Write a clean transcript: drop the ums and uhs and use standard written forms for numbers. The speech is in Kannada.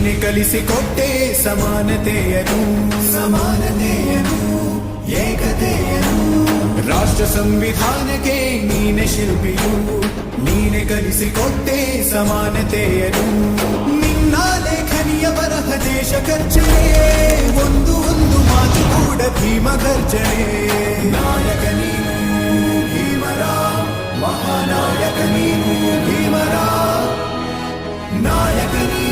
ನೀನೆ ಕಲಿಸಿಕೊಟ್ಟೆ ಸಮಾನತೆಯನು ಏಕತೆಯನು ರಾಷ್ಟ್ರ ಸಂವಿಧಾನಕ್ಕೆ ನೀನೆ ಶಿಲ್ಪಿಯು ನೀನೆ ಕಲಿಸಿಕೊಟ್ಟೆ ಸಮಾನತೆಯನು ನಿನ್ನ ಲೇಖನಿಯ ಬರಹ ದೇಶ ಖರ್ಚನೆ ಒಂದು ಮಾತು ಕೂಡ ಭೀಮ ಗರ್ಜನೆ ನಾಯಕ ನೀನು ಭೀಮರ ಮಹಾನಾಯಕ ನೀನು ಭೀಮರ ನಾಯಕ ನೀನು